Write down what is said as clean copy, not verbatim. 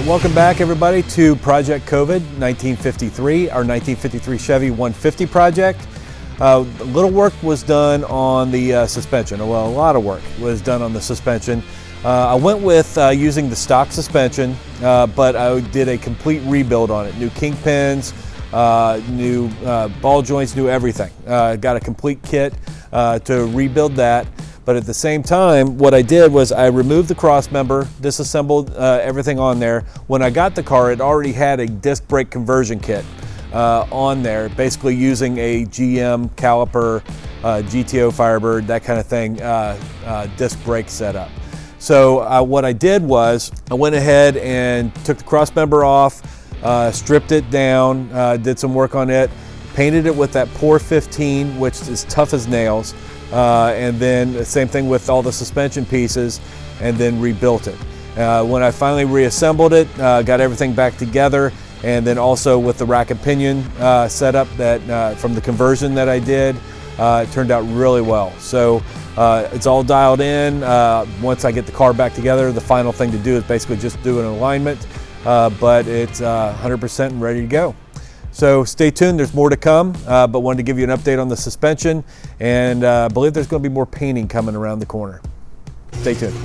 Welcome back, everybody, to Project COVID 1953, our 1953 Chevy 150 project. A little work was done on the suspension. Well, a lot of work was done on the suspension. I went with using the stock suspension, but I did a complete rebuild on it. New kingpins, new ball joints, new everything. Got a complete kit to rebuild that. But at the same time, what I did was I removed the cross member, disassembled everything on there. When I got the car, it already had a disc brake conversion kit on there, basically using a GM caliper, GTO Firebird, that kind of thing, disc brake setup. So what I did was I went ahead and took the cross member off, stripped it down, did some work on it, painted it with that Pour 15, which is tough as nails. And then the same thing with all the suspension pieces, and then rebuilt it. When I finally reassembled it, got everything back together, and then also with the rack and pinion setup that from the conversion that I did, it turned out really well. So it's all dialed in. Once I get the car back together, the final thing to do is basically just do an alignment, but it's 100% and ready to go. So stay tuned, there's more to come, but wanted to give you an update on the suspension, and I believe there's going to be more painting coming around the corner. Stay tuned.